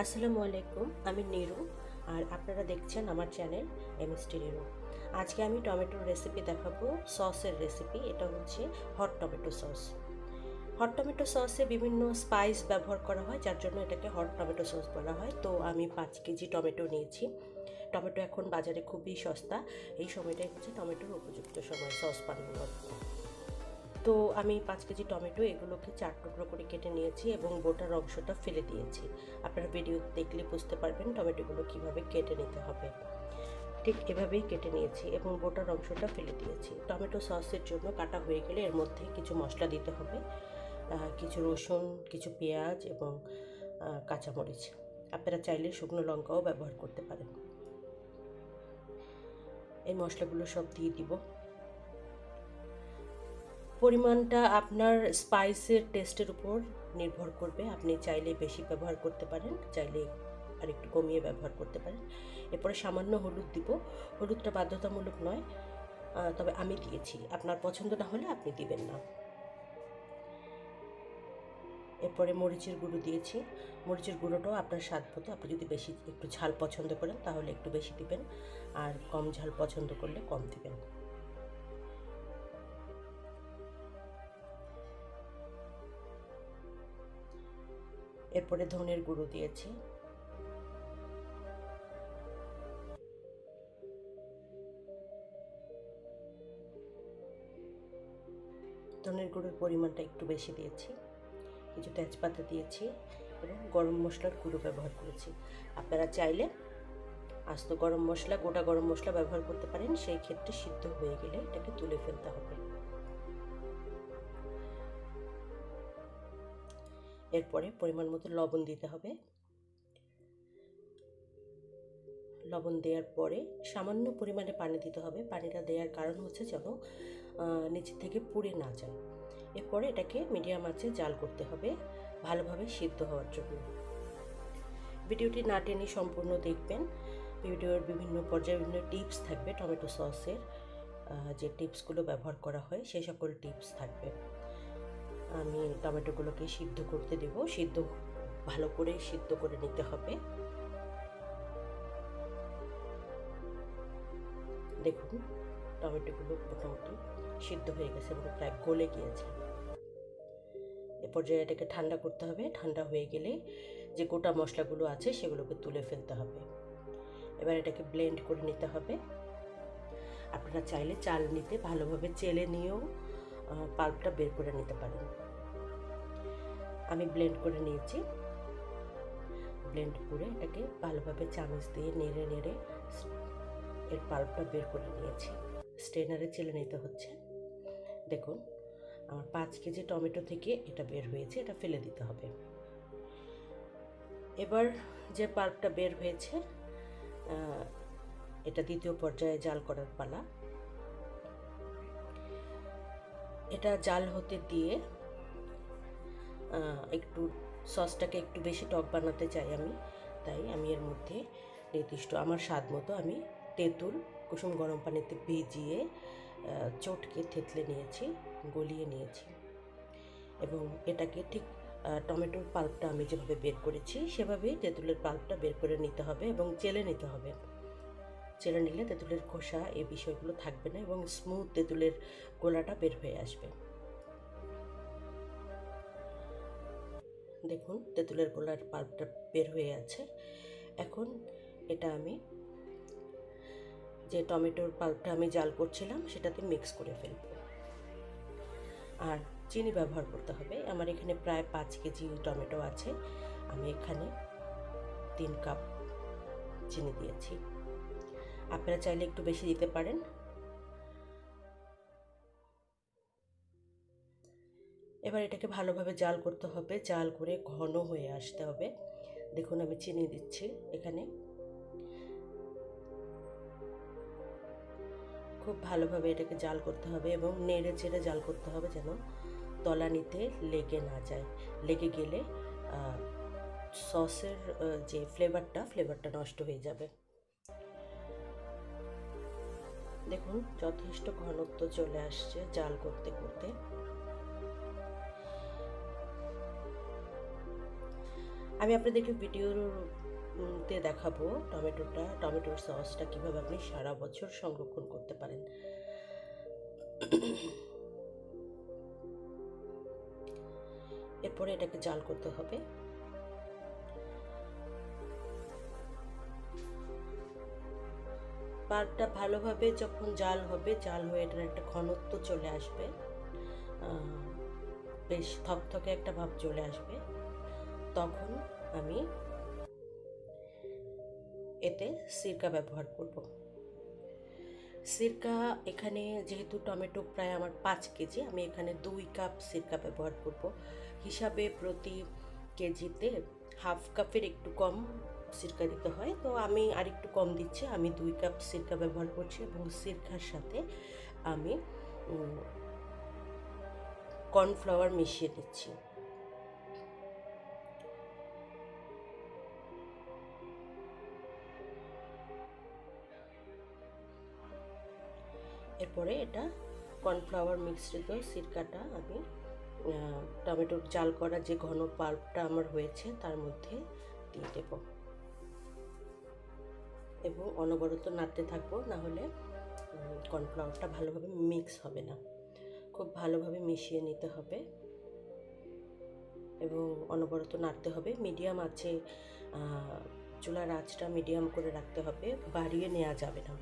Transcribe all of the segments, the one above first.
আসসালামু আলাইকুম, আমি নিরু। আর আপনারা দেখছেন আমার চ্যানেল এমএসটি নিরু। আজকে আমি টমেটোর রেসিপি দেখাবো, সসের রেসিপি। এটা হচ্ছে hot tomato sauce. Hot tomato সসে বিভিন্ন স্পাইস ব্যবহার করা হয়, যার জন্য এটাকে হট টমেটো সস বলা হয়। তো আমি 5 কেজি টমেটো নিয়েছি। টমেটো এখন বাজারে খুবই সস্তা। এই সময়টাই হচ্ছে টমেটোর উপযুক্ত সময় সস বানানোর। তো আমি 5 কেজি টমেটো এগুলোকে 4 টুকরো করে কেটে নিয়েছি এবং বোটার অংশটা ফেলে দিয়েছি। আপনারা ভিডিও দেখলে বুঝতে পারবেন টমেটোগুলো কিভাবে কেটে নিতে হবে। ঠিক এভাবেই কেটে নিয়েছি এবং বোটার অংশটা ফেলে দিয়েছি। টমেটো সসের জন্য কাটা হয়ে গেলে এর মধ্যে কিছু মশলা দিতে হবে, কিছু রসুন, কিছু পেঁয়াজ এবং কাঁচামরিচ। আপনারা চাইলে শুকনো লঙ্কাও ব্যবহার করতে পারেন। এই মশলাগুলো সব দিয়ে দিব। পরিমাণটা আপনার স্পাইসের টেস্টের উপর নির্ভর করবে। আপনি চাইলে বেশি ব্যবহার করতে পারেন, চাইলে আর একটু কমিয়ে ব্যবহার করতে পারেন। এরপরে সামান্য হলুদ দিব। হলুদটা বাধ্যতামূলক নয়, তবে আমি দিয়েছি। আপনার পছন্দ না হলে আপনি দিবেন না। এরপরে মরিচের গুঁড়ো দিয়েছি। মরিচের গুঁড়োটাও আপনার স্বাদ মতো। আপনি যদি বেশি একটু ঝাল পছন্দ করেন তাহলে একটু বেশি দিবেন, আর কম ঝাল পছন্দ করলে কম দিবেন। এরপরে ধনের গুঁড়ো দিয়েছি। ধনের গুঁড়োর পরিমাণটা একটু বেশি দিয়েছি। কিছু তেজপাতা দিয়েছি এবং গরম মশলার গুঁড়ো ব্যবহার করেছি। আপনারা চাইলে আস্ত গরম মশলা, গোটা গরম মশলা ব্যবহার করতে পারেন। সেই ক্ষেত্রে সিদ্ধ হয়ে গেলে এটাকে তুলে ফেলতে হবে। এরপরে পরিমাণ মতো লবণ দিতে হবে। লবণ দেওয়ার পরে সামান্য পরিমাণে পানি দিতে হবে। পানিটা দেওয়ার কারণ হচ্ছে যেন নিচে থেকে পুড়ে না যায়। এরপরে এটাকে মিডিয়াম আঁচে জাল করতে হবে ভালোভাবে সিদ্ধ হওয়ার জন্য। ভিডিওটি না টেনে সম্পূর্ণ দেখবেন। ভিডিওর বিভিন্ন পর্যায়ে বিভিন্ন টিপস থাকবে। টমেটো সসের যে টিপসগুলো ব্যবহার করা হয় সেই সকল টিপস থাকবে। আমি টমেটোগুলোকে সিদ্ধ করতে দেব। ভালো করে সিদ্ধ করে নিতে হবে। দেখুন, টমেটোগুলো মোটামুটি সিদ্ধ হয়ে গেছে এবং প্রায় গলে গিয়েছে। এ পর্যায়ে এটাকে ঠান্ডা করতে হবে। ঠান্ডা হয়ে গেলে যে গোটা মশলাগুলো আছে সেগুলোকে তুলে ফেলতে হবে। এবার এটাকে ব্লেন্ড করে নিতে হবে। আপনারা চাইলে চালনিতে ভালোভাবে চেলে নিয়েও পাল্পটা বের করে নিতে পারেন। আমি ব্লেন্ড করে নিয়েছি। ব্লেন্ড করে এটাকে ভালোভাবে চামচ দিয়ে নেড়ে নেড়ে এর পাল্পটা বের করে নিয়েছি। স্ট্রেনারে চেলে নিতে হচ্ছে। দেখুন, আমার 5 কেজি টমেটো থেকে এটা বের হয়েছে। এটা ফেলে দিতে হবে। এবার যে পাল্পটা বের হয়েছে, এটা দ্বিতীয় পর্যায়ে জাল করার পালা। এটা জাল হতে দিয়ে একটু সসটাকে একটু বেশি টক বানাতে চাই আমি, তাই আমি এর মধ্যে নির্দিষ্ট আমার স্বাদ মতো আমি তেঁতুল কুসুম গরম পানিতে ভিজিয়ে চটকে থেতলে নিয়েছি, গলিয়ে নিয়েছি। এবং এটাকে ঠিক টমেটোর পাল্পটা আমি যেভাবে বের করেছি সেভাবেই তেঁতুলের পাল্পটা বের করে নিতে হবে এবং চেলে নিতে হবে। চেলে নিলে তেঁতুলের খোসা এই বিষয়গুলো থাকবে না এবং স্মুথ তেঁতুলের গোলাটা বের হয়ে আসবে। দেখুন, তেঁতুলের গোলার পাল্পটা বের হয়ে আছে। এখন এটা আমি যে টমেটোর পাল্পটা আমি জাল করছিলাম সেটাতে মিক্স করে ফেলব। আর চিনি ব্যবহার করতে হবে। আমার এখানে প্রায় 5 কেজি টমেটো আছে। আমি এখানে 3 কাপ চিনি দিয়েছি। আপনারা চাইলে একটু বেশি দিতে পারেন। এবার এটাকে ভালোভাবে জাল করতে হবে। জাল করে ঘন হয়ে আসতে হবে। দেখুন, আমি চিনি দিচ্ছি এখানে। খুব ভালোভাবে এটাকে জাল করতে হবে এবং নেড়ে চেড়ে জাল করতে হবে যেন তলানিতে লেগে না যায়। লেগে গেলে সসের যে ফ্লেভারটা নষ্ট হয়ে যাবে। দেখুন, যথেষ্ট ঘনত্ব চলে আসছে জাল করতে করতে। আমি আপনাদেরকে ভিডিওতে দেখাবো টমেটোর সসটা কিভাবে আপনি সারা বছর সংরক্ষণ করতে পারেন। এরপরে এটাকে জাল করতে হবে। পালটা ভালোভাবে যখন জাল হয়ে এটার একটা ঘনত্ব চলে আসবে, বেশ থকথকে একটা ভাব চলে আসবে, তখন আমি এতে সিরকা ব্যবহার করব। সিরকা এখানে যেহেতু টমেটো প্রায় আমার 5 কেজি, আমি এখানে 2 কাপ সিরকা ব্যবহার করব। হিসাবে প্রতি কেজিতে হাফ কাপের একটু কম সিরকা দিতে হয়, তো আমি আরেকটু কম দিচ্ছি, আমি 2 কাপ সিরকা ব্যবহার করছি এবং সিরকার সাথে আমি কর্নফ্লাওয়ার মিশিয়ে দিচ্ছি। এরপরে এটা কর্নফ্লাওয়ার মিশ্রিত সিরকাটা আমি টমেটোর জাল করা যে ঘন পাল্পটা আমার হয়েছে তার মধ্যে দিয়ে দেব এবং অনবরত নাড়তে থাকবো, না হলে কর্নফ্লাওয়ারটা ভালোভাবে মিক্স হবে না। খুব ভালোভাবে মিশিয়ে নিতে হবে এবং অনবরত নাড়তে হবে। মিডিয়াম আছে, চুলার আঁচটা মিডিয়াম করে রাখতে হবে, বাড়িয়ে নেওয়া যাবে না।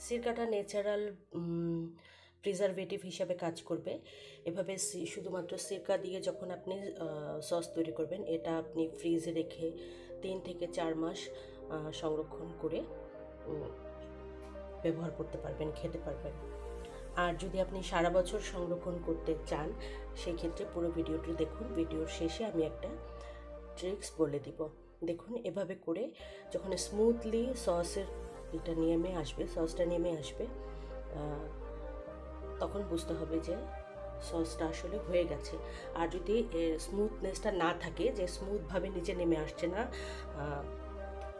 সিরকাটা ন্যাচারাল প্রিজারভেটিভ হিসাবে কাজ করবে। এভাবে শুধুমাত্র সিরকা দিয়ে যখন আপনি সস তৈরি করবেন, এটা আপনি ফ্রিজে রেখে 3 থেকে 4 মাস সংরক্ষণ করে ব্যবহার করতে পারবেন, খেতে পারবেন। আর যদি আপনি সারা বছর সংরক্ষণ করতে চান, সেই ক্ষেত্রে পুরো ভিডিওটি দেখুন। ভিডিওর শেষে আমি একটা ট্রিক্স বলে দিব। দেখুন, এভাবে করে যখন স্মুথলি সসটা নেমে আসবে, তখন বুঝতে হবে যে সসটা আসলে হয়ে গেছে। আর যদি স্মুথনেসটা না থাকে, যে স্মুথভাবে নিচে নেমে আসছে না,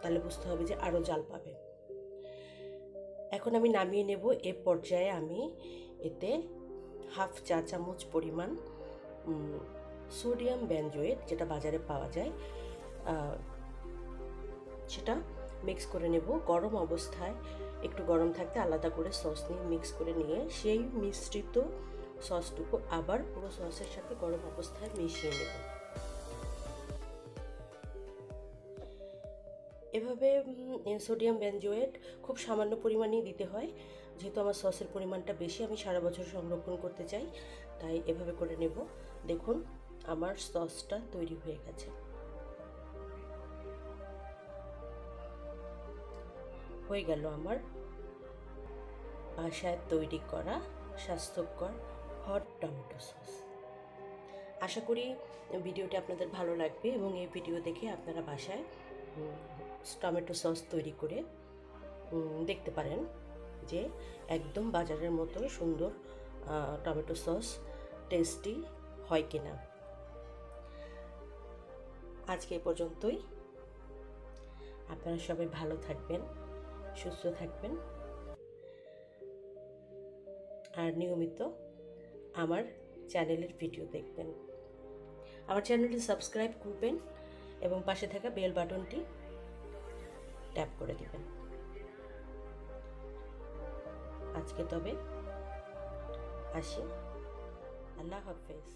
তাহলে বুঝতে হবে যে আরও জাল পাবে। এখন আমি নামিয়ে নেব। এ পর্যায়ে আমি এতে হাফ চা চামচ পরিমাণ সোডিয়াম বেনজোয়েট, যেটা বাজারে পাওয়া যায়, সেটা মিক্স করে নেব। গরম অবস্থায়, একটু গরম থাকতে আলাদা করে সস নিয়ে মিক্স করে নিয়ে সেই মিশ্রিত সসটুকু আবার পুরো সসের সাথে গরম অবস্থায় মিশিয়ে নেব। এভাবে সোডিয়াম বেনজোয়েট খুব সামান্য পরিমাণেই দিতে হয়, যেহেতু আমার সসের পরিমাণটা বেশি, আমি সারা বছর সংরক্ষণ করতে চাই, তাই এভাবে করে নেব। দেখুন, আমার সসটা তৈরি হয়ে গেছে। হয়ে গেল আমার বাসায় তৈরি করা স্বাস্থ্যকর হট টমেটো সস। আশা করি ভিডিওটি আপনাদের ভালো লাগবে এবং এই ভিডিও দেখে আপনারা বাসায় টমেটো সস তৈরি করে দেখতে পারেন যে একদম বাজারের মতো সুন্দর টমেটো সস টেস্টি হয় কিনা। আজকে এ পর্যন্তই। আপনারা সবাই ভালো থাকবেন, সুস্থ থাকবেন, আর নিয়মিত আমার চ্যানেলের ভিডিও দেখবেন। আমার চ্যানেলটি সাবস্ক্রাইব করবেন এবং পাশে থাকা বেল বাটনটি ট্যাপ করে দিবেন। আজকে তবে আসি। আল্লাহ হাফেজ।